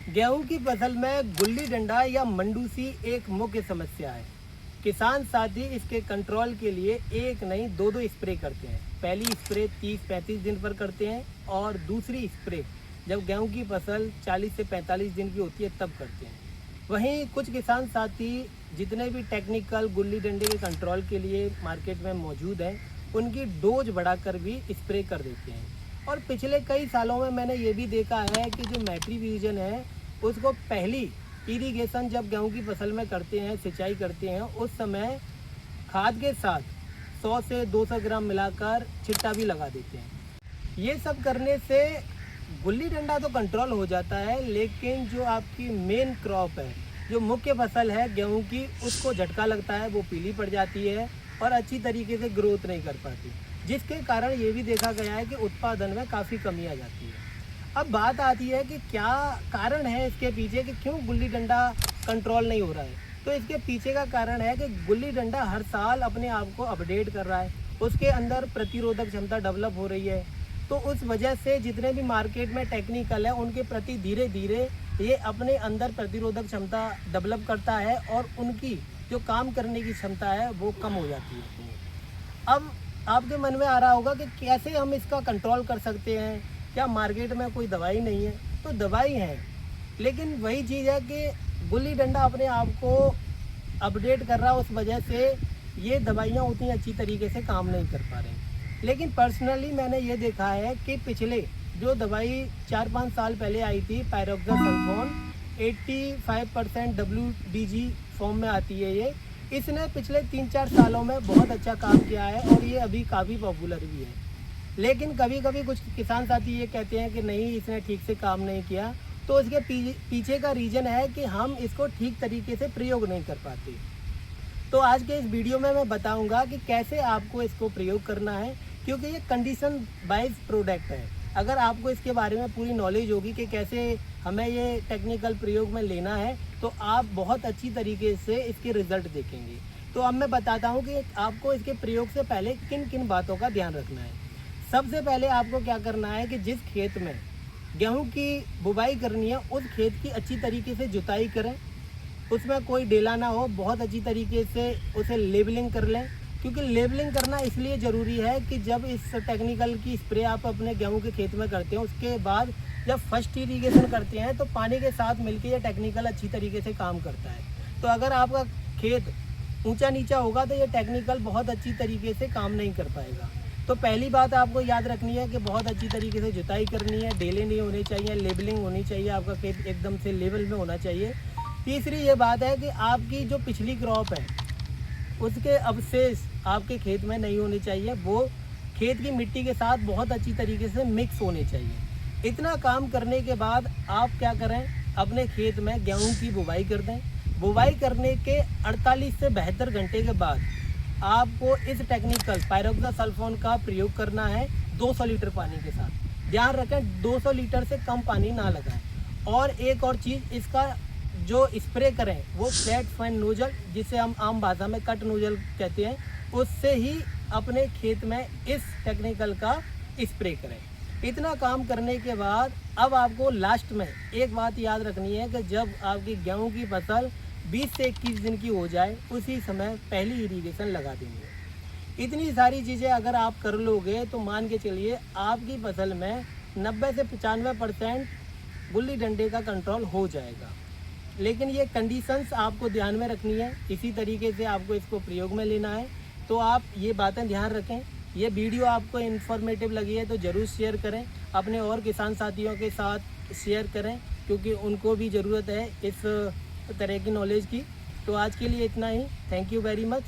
गेहूं की फसल में गुल्ली डंडा या मंडूसी एक मुख्य समस्या है। किसान साथी इसके कंट्रोल के लिए एक नहीं दो दो स्प्रे करते हैं। पहली स्प्रे 30-35 दिन पर करते हैं और दूसरी स्प्रे जब गेहूं की फसल 40 से 45 दिन की होती है तब करते हैं। वहीं कुछ किसान साथी जितने भी टेक्निकल गुल्ली डंडे के कंट्रोल के लिए मार्केट में मौजूद हैं, उनकी डोज बढ़ाकर भी स्प्रे कर देते हैं। और पिछले कई सालों में मैंने ये भी देखा है कि जो मैट्रीव्यूजन है उसको पहली इरिगेशन जब गेहूं की फसल में करते हैं, सिंचाई करते हैं, उस समय खाद के साथ 100 से 200 ग्राम मिलाकर छिट्टा भी लगा देते हैं। ये सब करने से गुल्ली डंडा तो कंट्रोल हो जाता है, लेकिन जो आपकी मेन क्रॉप है, जो मुख्य फसल है गेहूं की, उसको झटका लगता है, वो पीली पड़ जाती है और अच्छी तरीके से ग्रोथ नहीं कर पाती, जिसके कारण ये भी देखा गया है कि उत्पादन में काफ़ी कमी आ जाती है। अब बात आती है कि क्या कारण है इसके पीछे कि क्यों गुल्ली डंडा कंट्रोल नहीं हो रहा है। तो इसके पीछे का कारण है कि गुल्ली डंडा हर साल अपने आप को अपडेट कर रहा है, उसके अंदर प्रतिरोधक क्षमता डेवलप हो रही है। तो उस वजह से जितने भी मार्केट में टेक्निकल है उनके प्रति धीरे धीरे ये अपने अंदर प्रतिरोधक क्षमता डेवलप करता है और उनकी जो काम करने की क्षमता है वो कम हो जाती है। अब आपके मन में आ रहा होगा कि कैसे हम इसका कंट्रोल कर सकते हैं, क्या मार्केट में कोई दवाई नहीं है? तो दवाई है, लेकिन वही चीज़ है कि गुल्ली डंडा अपने आप को अपडेट कर रहा है, उस वजह से ये दवाइयाँ उतनी अच्छी तरीके से काम नहीं कर पा रही। लेकिन पर्सनली मैंने ये देखा है कि पिछले जो दवाई 4-5 साल पहले आई थी, पायरोक्सासल्फोन 85% WDG फॉर्म में आती है, ये इसने पिछले 3-4 सालों में बहुत अच्छा काम किया है और ये अभी काफ़ी पॉपुलर भी है। लेकिन कभी कभी कुछ किसान साथी ये कहते हैं कि नहीं, इसने ठीक से काम नहीं किया। तो इसके पीछे का रीज़न है कि हम इसको ठीक तरीके से प्रयोग नहीं कर पाते। तो आज के इस वीडियो में मैं बताऊंगा कि कैसे आपको इसको प्रयोग करना है, क्योंकि ये कंडीशन वाइज प्रोडक्ट है। अगर आपको इसके बारे में पूरी नॉलेज होगी कि कैसे हमें ये टेक्निकल प्रयोग में लेना है, तो आप बहुत अच्छी तरीके से इसके रिजल्ट देखेंगे। तो अब मैं बताता हूँ कि आपको इसके प्रयोग से पहले किन किन बातों का ध्यान रखना है। सबसे पहले आपको क्या करना है कि जिस खेत में गेहूं की बुवाई करनी है उस खेत की अच्छी तरीके से जुताई करें, उसमें कोई डेला ना हो, बहुत अच्छी तरीके से उसे लेबलिंग कर लें। क्योंकि लेबलिंग करना इसलिए ज़रूरी है कि जब इस टेक्निकल की स्प्रे आप अपने गेहूं के खेत में करते हैं, उसके बाद जब फर्स्ट इरीगेशन करते हैं तो पानी के साथ मिलकर यह टेक्निकल अच्छी तरीके से काम करता है। तो अगर आपका खेत ऊंचा नीचा होगा तो ये टेक्निकल बहुत अच्छी तरीके से काम नहीं कर पाएगा। तो पहली बात आपको याद रखनी है कि बहुत अच्छी तरीके से जुताई करनी है, डेले नहीं होने चाहिए, लेबलिंग होनी चाहिए, आपका खेत एकदम से लेवल में होना चाहिए। तीसरी ये बात है कि आपकी जो पिछली क्रॉप है उसके अवशेष आपके खेत में नहीं होने चाहिए, वो खेत की मिट्टी के साथ बहुत अच्छी तरीके से मिक्स होने चाहिए। इतना काम करने के बाद आप क्या करें, अपने खेत में गेहूँ की बुवाई कर दें। बुवाई करने के 48 से 72 घंटे के बाद आपको इस टेक्निकल पायरोक्सासल्फोन का प्रयोग करना है 200 लीटर पानी के साथ। ध्यान रखें 200 लीटर से कम पानी ना लगाएं। और एक और चीज़, इसका जो स्प्रे करें वो फ्लैट फैन नोजल, जिसे हम आम भाषा में कट नोजल कहते हैं, उससे ही अपने खेत में इस टेक्निकल का स्प्रे करें। इतना काम करने के बाद अब आपको लास्ट में एक बात याद रखनी है कि जब आपकी गेहूँ की फसल 20 से 21 दिन की हो जाए, उसी समय पहली इरीगेशन लगा देंगे। इतनी सारी चीज़ें अगर आप कर लोगे तो मान के चलिए आपकी फसल में 90 से 95% गुल्ली डंडे का कंट्रोल हो जाएगा। लेकिन ये कंडीशंस आपको ध्यान में रखनी है, इसी तरीके से आपको इसको प्रयोग में लेना है। तो आप ये बातें ध्यान रखें। ये वीडियो आपको इन्फॉर्मेटिव लगी है तो ज़रूर शेयर करें, अपने और किसान साथियों के साथ शेयर करें, क्योंकि उनको भी ज़रूरत है इस तरह की नॉलेज की। तो आज के लिए इतना ही। Thank you very much.